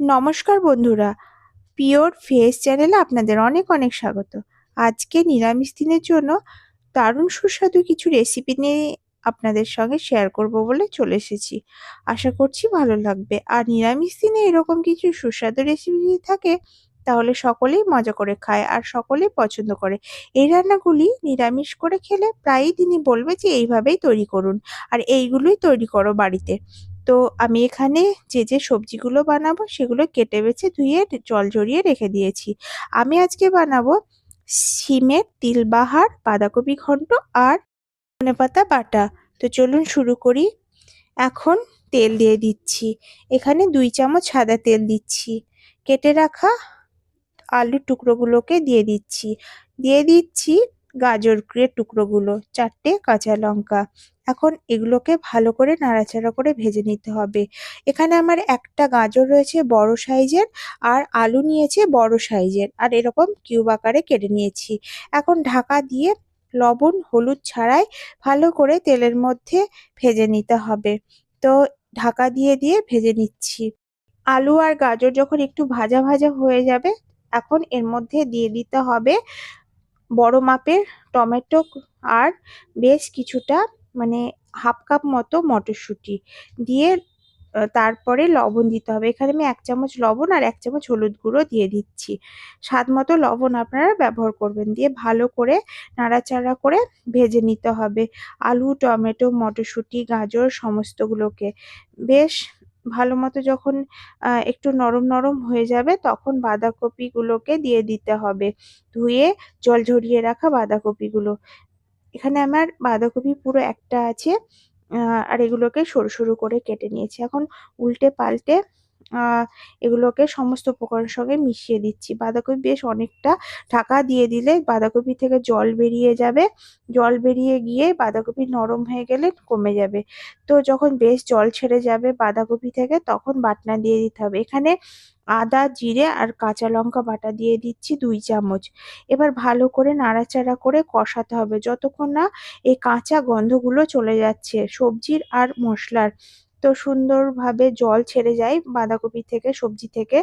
নমস্কার বন্ধুরা, pure veg চ্যানেলে আপনাদের অনেক অনেক স্বাগত। আজকে নিরামিষ দিনের জন্য দারুণ সুস্বাদু কিছু রেসিপি নিয়ে আপনাদের সঙ্গে শেয়ার করব বলে চলে এসেছি। আশা করছি ভালো লাগবে। আর নিরামিষ দিনে এরকম কিছু সুস্বাদু রেসিপি যদি থাকে তাহলে সকলেই মজা করে খায় আর সকলেই পছন্দ করে। এই রান্নাগুলি নিরামিষ করে খেলে প্রায়ই তিনি বলবে যে এইভাবেই তৈরি করুন আর এইগুলোই তৈরি করো বাড়িতে। তো আমি এখানে যে সবজিগুলো বানাবো সেগুলো কেটে বেছে ধুয়ে জল ঝরিয়ে রেখে দিয়েছি। আমি আজকে বানাবো শিমের তিলবাহার, বাঁধাকপি ঘন্ট আর ধনেপাতা বাটা। তো চলুন শুরু করি। এখন তেল দিয়ে দিচ্ছি। এখানে 2 চামচ সাদা তেল দিচ্ছি। কেটে রাখা আলুর টুকরোগুলোকে দিয়ে দিচ্ছি। দিয়ে দিচ্ছি গাজরের টুকরোগুলো, 4টে কাঁচা লঙ্কা। এখন এগুলোকে ভালো করে নাড়াচাড়া করে ভেজে নিতে হবে। এখানে আমার একটা গাজর রয়েছে বড় সাইজের, আর আলু নিয়েছে বড় সাইজের, আর এরকম কিউব আকারে কেটে নিয়েছি। এখন ঢাকা দিয়ে লবণ হলুদ ছাড়াই ভালো করে তেলের মধ্যে ভেজে নিতে হবে। তো ঢাকা দিয়ে দিয়ে ভেজে নিচ্ছি। আলু আর গাজর যখন একটু ভাজা ভাজা হয়ে যাবে, এখন এর মধ্যে দিয়ে দিতে হবে বড় মাপের টমেটো আর বেশ কিছুটা, মানে হাফ কাপ মতো মটরশুঁটি দিয়ে তারপরে লবণ দিতে হবে। এখানে আমি 1 চামচ লবণ আর 1 চামচ হলুদ গুঁড়ো দিয়ে দিচ্ছি। স্বাদ মতো লবণ আপনারা ব্যবহার করবেন। দিয়ে ভালো করে নাড়াচাড়া করে ভেজে নিতে হবে আলু, টমেটো, মটরশুঁটি, গাজর সমস্তগুলোকে। বেশ ভালো মতো যখন একটু নরম নরম হয়ে যাবে তখন বাঁধাকপিগুলোকে দিয়ে দিতে হবে। ধুয়ে জল ঝরিয়ে রাখা বাঁধাকপিগুলো। এখানে আমার বাঁধাকপি পুরো একটা আছে। আর এগুলোকে সরু সরু করে কেটে নিয়েছি। এখন উল্টে পাল্টে এগুলোকে সমস্ত উপকরণের সঙ্গে মিশিয়ে দিচ্ছি। বাঁধাকপি বেশ অনেকটা ঢাকা দিয়ে দিলে বাঁধাকপি থেকে জল বেরিয়ে যাবে। জল বেরিয়ে গিয়ে বাঁধাকপি নরম হয়ে গেলে কমে যাবে। তো যখন বেশ জল ছেড়ে যাবে বাঁধাকপি থেকে তখন বাটনা দিয়ে দিতে হবে। এখানে আদা, জিরে আর কাঁচা লঙ্কা বাটা দিয়ে দিচ্ছি 2 চামচ। এবার ভালো করে নাড়াচাড়া করে কষাতে হবে যতক্ষণ না এই কাঁচা গন্ধগুলো চলে যাচ্ছে সবজির আর মশলার। তো সুন্দরভাবে জল ছেড়ে যায় বাঁধাকপি থেকে, সবজি থেকে।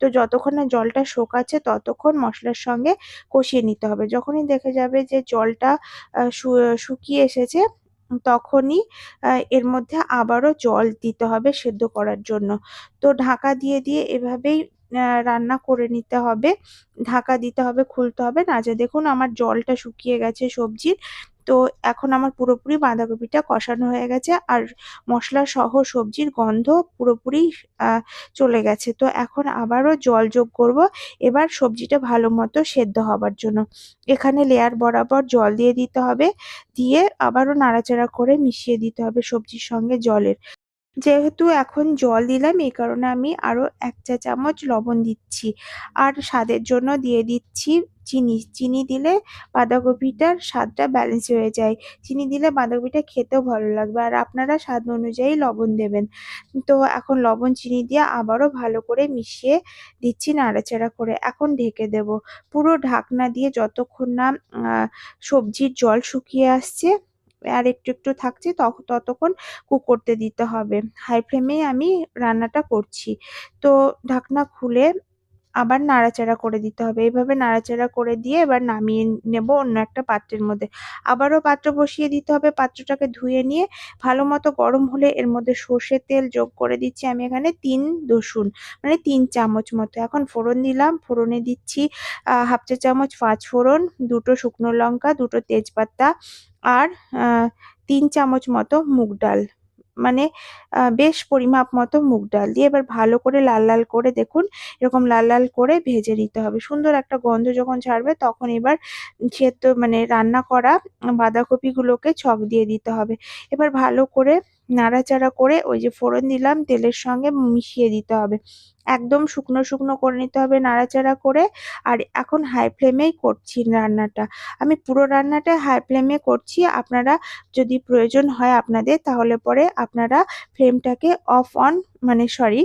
তো যতক্ষণ না জলটা শোকাচ্ছে ততক্ষণ মশলার সঙ্গে কষিয়ে নিতে হবে। যখনই দেখে যাবে যে জলটা শুকিয়ে এসেছে তখনই এর মধ্যে আবারও জল দিতে হবে সেদ্ধ করার জন্য। তো ঢাকা দিয়ে দিয়ে এভাবেই রান্না করে নিতে হবে। ঢাকা দিতে হবে, খুলতে হবে না। যে দেখুন আমার জলটা শুকিয়ে গেছে সবজির। তো এখন আমার পুরোপুরি বাঁধাকপিটা কষানো হয়ে গেছে আর মশলা সহ সবজির গন্ধ পুরোপুরি চলে গেছে। তো এখন আবারও জল যোগ করব এবার সবজিটা ভালো মতো সেদ্ধ হবার জন্য। এখানে লেয়ার বরাবর জল দিয়ে দিতে হবে। দিয়ে আবারও নাড়াচাড়া করে মিশিয়ে দিতে হবে সবজির সঙ্গে জলের। যেহেতু এখন জল দিলাম এই কারণে আমি আরো 1 চা চামচ লবণ দিচ্ছি। আর স্বাদের জন্য দিয়ে দিচ্ছি চিনি। চিনি দিলে বাঁধাকপিটার স্বাদটা ব্যালেন্স হয়ে যায়। চিনি দিলে বাঁধাকপিটা খেতেও ভালো লাগবে। আর আপনারা স্বাদ অনুযায়ী লবণ দেবেন। তো এখন লবণ চিনি দিয়ে আবারও ভালো করে মিশিয়ে দিচ্ছি নাড়াচাড়া করে। এখন ঢেকে দেব। পুরো ঢাকনা দিয়ে যতক্ষণ না সবজির জল শুকিয়ে আসছে আর একটু একটু থাকছে ততক্ষণ কুক করতে দিতে হবে। হাই ফ্লেমেই আমি রান্নাটা করছি। তো ঢাকনা খুলে আবার নাড়াচাড়া করে দিতে হবে। এভাবে নাড়াচাড়া করে দিয়ে এবার নামিয়ে নেব অন্য একটা পাত্রের মধ্যে। আবারও পাত্র বসিয়ে দিতে হবে। পাত্রটাকে ধুয়ে নিয়ে ভালো মতো গরম হলে এর মধ্যে সর্ষের তেল যোগ করে দিচ্ছি আমি এখানে 3 রসুন, মানে 3 চামচ মতো। এখন ফোড়ন দিলাম। ফোড়নে দিচ্ছি 1/2 চা চামচ পাঁচফোড়ন, 2টো শুকনো লঙ্কা, 2টো তেজপাতা আর 3 চামচ মতো মুগ ডাল। মানে বেশ পরিমাপ মতো মুগ ডাল দিয়ে এবার ভালো করে লাল লাল করে দেখুন এরকম লাল লাল করে ভেজে নিতে হবে। সুন্দর একটা গন্ধ যখন ছাড়বে তখন এবার সেদ্ধ মানে রান্না করা বাঁধাকপিগুলোকে ছক দিয়ে দিতে হবে। এবার ভালো করে নাড়াচাড়া করে ওই যে ফোড়ন দিলাম তেলের সঙ্গে মিশিয়ে দিতে হবে। একদম শুকনো শুকনো করে নিতে হবে নাড়াচাড়া করে। আর এখন হাই ফ্লেমেই করছি রান্নাটা। আমি পুরো রান্নাটা হাই ফ্লেমে করছি। আপনারা যদি প্রয়োজন হয় আপনাদের তাহলে পরে আপনারা ফ্লেমটাকে অফ অন মানে সরি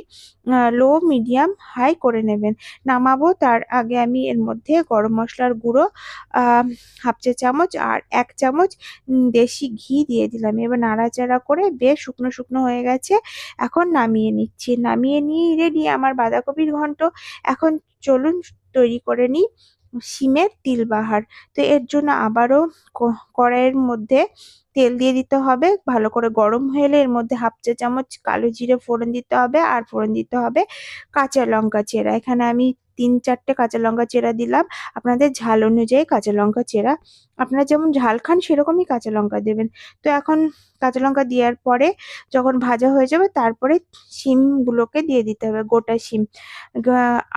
লো, মিডিয়াম, হাই করে নেবেন। নামাবো তার আগে আমি এর মধ্যে গরম মশলার গুঁড়ো 1/2 চা চামচ আর 1 চামচ দেশি ঘি দিয়ে দিলাম। এবার নাড়াচাড়া করে বেশ শুকনো শুকনো হয়ে গেছে। এখন নামিয়ে নিচ্ছি। নামিয়ে নিয়ে রেডি আমার আমার বাঁধাকপির ঘন্ট। এখন চলুন তৈরি করে নিই শিমের তিলবাহার। তো এর জন্য আবারও কড়াইয়ের মধ্যে তেল দিয়ে দিতে হবে, ভালো করে গরম হয়ে এলে এর মধ্যে হাফ চা চামচ কালো জিরে ফোড়ন দিতে হবে, আর ফোড়ন দিতে হবে কাঁচা লঙ্কা চেরা। এখানে আমি 3-4টে কাঁচা লঙ্কা চেরা দিলাম, আপনাদের ঝাল অনুযায়ী কাঁচা লঙ্কা চেরা, আপনারা যেমন ঝাল খান সেরকমই কাঁচা লঙ্কা দেবেন। তো এখন কাঁচা লঙ্কা দেওয়ার পরে যখন ভাজা হয়ে যাবে তারপরে শিমগুলোকে দিয়ে দিতে হবে, গোটা শিম,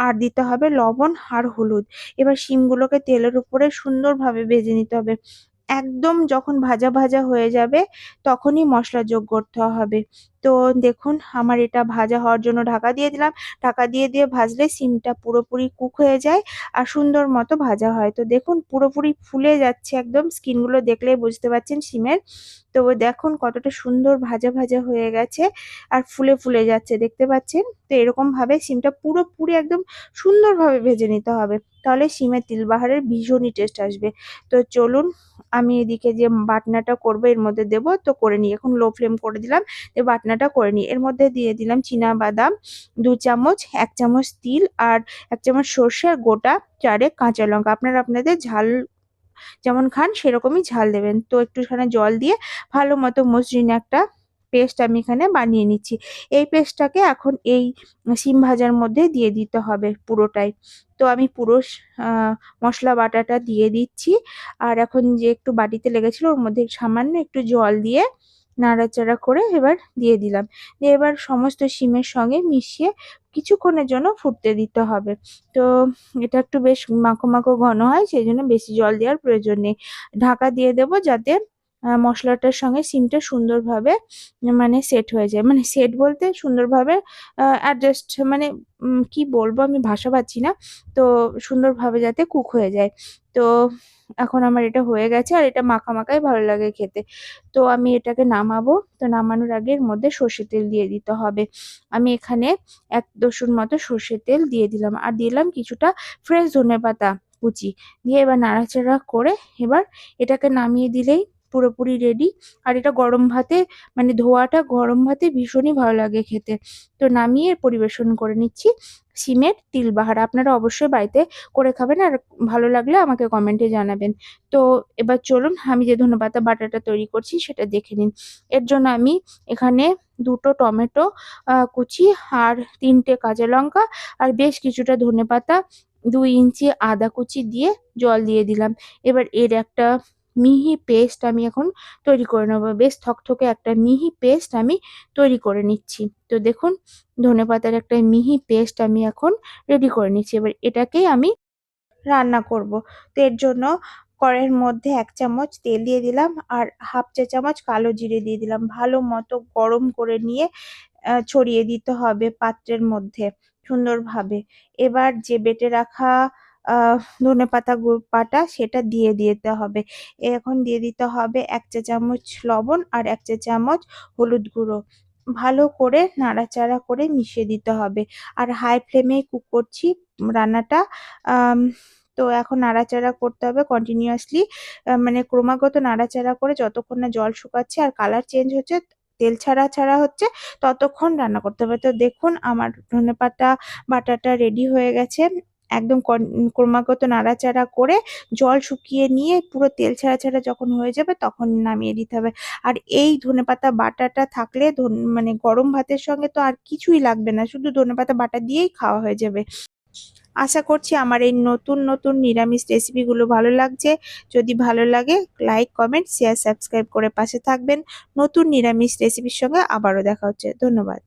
আর দিতে হবে লবণ আর হলুদ। এবার শিমগুলোকে তেলের উপরে সুন্দরভাবে ভেজে নিতে হবে। একদম যখন ভাজা ভাজা হয়ে যাবে তখনই মশলা যোগ করতে হবে। তো দেখুন আমার এটা ভাজা হওয়ার জন্য ঢাকা দিয়ে দিলাম। ঢাকা দিয়ে দিয়ে ভাজলে শিমটা পুরোপুরি কুক হয়ে যায় আর সুন্দর মতো ভাজা হয়। তো দেখুন পুরোপুরি ফুলে যাচ্ছে, একদম স্কিনগুলো দেখলেই বুঝতে পারছেন শিমের। তো দেখুন কতটা সুন্দর ভাজা ভাজা হয়ে গেছে আর ফুলে ফুলে যাচ্ছে, দেখতে পাচ্ছেন। তো এরকম ভাবে শিমটা পুরোপুরি একদম সুন্দরভাবে ভেজে নিতে হবে, তাহলে শিমের তিলবাহারের ভীষণই টেস্ট আসবে। তো চলুন আমি এদিকে যে বাটনাটা করবো এর মধ্যে দেবো, তো করে নিই। এখন লো ফ্লেম করে দিলাম, তো বাটনাটা করে নিই। এর মধ্যে দিয়ে দিলাম বাদাম 2 চামচ, 1 চামচ তিল আর 1 চামচ সর্ষে আর গোটা 4 কাঁচা লঙ্কা। আপনারা আপনাদের ঝাল যেমন খান সেরকমই ঝাল দেবেন। তো একটুখানি জল দিয়ে ভালো মতো মসৃণ একটা পেস্ট আমি এখানে বানিয়ে নিচ্ছি। এই পেস্টটাকে এখন এই শিম ভাজার মধ্যে দিয়ে দিতে হবে পুরোটাই। তো আমি পুরো মশলা বাটাটা দিয়ে দিচ্ছি, আর এখন যে একটু বাটিতে লেগেছিল ওর মধ্যে সামান্য একটু জল দিয়ে নাড়াচাড়া করে এবার দিয়ে দিলাম। দিয়ে এবার সমস্ত শিমের সঙ্গে মিশিয়ে কিছুক্ষণের জন্য ফুটতে দিতে হবে। তো এটা একটু বেশ মাখো মাখো ঘন হয়, সেই জন্য বেশি জল দেওয়ার প্রয়োজন নেই। ঢাকা দিয়ে দেবো যাতে মশলাটার সঙ্গে শিমটা সুন্দরভাবে মানে সেট হয়ে যায়, মানে সেট বলতে সুন্দরভাবে অ্যাডজাস্ট, মানে কি বলবো আমি ভাষা পাচ্ছি না। তো সুন্দরভাবে যাতে কুক হয়ে যায়। তো এখন আমার এটা হয়ে গেছে আর এটা মাখা মাখাই ভালো লাগে খেতে। তো আমি এটাকে নামাবো। তো নামানোর আগে এর মধ্যে সর্ষের তেল দিয়ে দিতে হবে। আমি এখানে 1 দশুন মতো সর্ষের তেল দিয়ে দিলাম আর দিলাম কিছুটা ফ্রেশ ধনেপাতা কুচি দিয়ে এবার নাড়াচাড়া করে এবার এটাকে নামিয়ে দিলেই পুরোপুরি রেডি। আর এটা গরম ভাতে, মানে ধোয়াটা গরম ভাতে ভীষণই ভালো লাগে খেতে। তো নামিয়ে পরিবেশন করে নিচ্ছি শিমের তিলবাহার। আপনারা অবশ্যই বাড়িতে করে খাবেন আর ভালো লাগলে আমাকে কমেন্টে জানাবেন। তো এবার চলুন আমি যে ধনেপাতা বাটাটা তৈরি করছি সেটা দেখে নিন। এর জন্য আমি এখানে 2টো টমেটো কুচি আর 3টে কাঁচা লঙ্কা আর বেশ কিছুটা ধনেপাতা, 2 ইঞ্চি আদা কুচি দিয়ে জল দিয়ে দিলাম। এবার এর একটা মিহি পেস্ট আমি এখন তৈরি করে নেব। বেশ থকথকে একটা মিহি পেস্ট আমি তৈরি করে নিচ্ছি। তো দেখুন ধনেপাতার একটা মিহি পেস্ট আমি এখন রেডি করে নিচ্ছি। এবার এটাকেই আমি রান্না করব। তো এর জন্য কড়াইয়ের মধ্যে 1 চামচ তেল দিয়ে দিলাম আর হাফ চা চামচ কালো জিরে দিয়ে দিলাম। ভালো মতো গরম করে নিয়ে ছড়িয়ে দিতে হবে পাত্রের মধ্যে সুন্দরভাবে। এবার যে বেটে রাখা ধনেপাতা বাটা সেটা দিয়ে দিতে হবে। এখন দিয়ে দিতে হবে 1 চা চামচ লবণ আর 1 চা চামচ হলুদ গুঁড়ো। ভালো করে নাড়াচাড়া করে মিশিয়ে দিতে হবে। আর হাই ফ্লেমে কুক করছি রান্নাটা। আম তো এখন নাড়াচাড়া করতে হবে কন্টিনিউয়াসলি, মানে ক্রমাগত নাড়াচাড়া করে যতক্ষণ না জল শুকাচ্ছে আর কালার চেঞ্জ হচ্ছে, তেল ছাড়া ছাড়া হচ্ছে, ততক্ষণ রান্না করতে হবে। তো দেখুন আমার ধনেপাতা বাটাটা রেডি হয়ে গেছে। একদম ক্রমাগত নাড়াচাড়া করে জল শুকিয়ে নিয়ে পুরো তেল ছাড়া ছাড়া যখন হয়ে যাবে তখন নামিয়ে দিতে হবে। আর এই ধনেপাতা বাটাটা থাকলে মানে গরম ভাতের সঙ্গে তো আর কিছুই লাগবে না, শুধু ধনেপাতা বাটা দিয়েই খাওয়া হয়ে যাবে। আশা করছি আমার এই নতুন নতুন নিরামিষ রেসিপিগুলো ভালো লাগছে। যদি ভালো লাগে লাইক, কমেন্ট, শেয়ার, সাবস্ক্রাইব করে পাশে থাকবেন। নতুন নিরামিষ রেসিপির সঙ্গে আবারও দেখা হচ্ছে। ধন্যবাদ।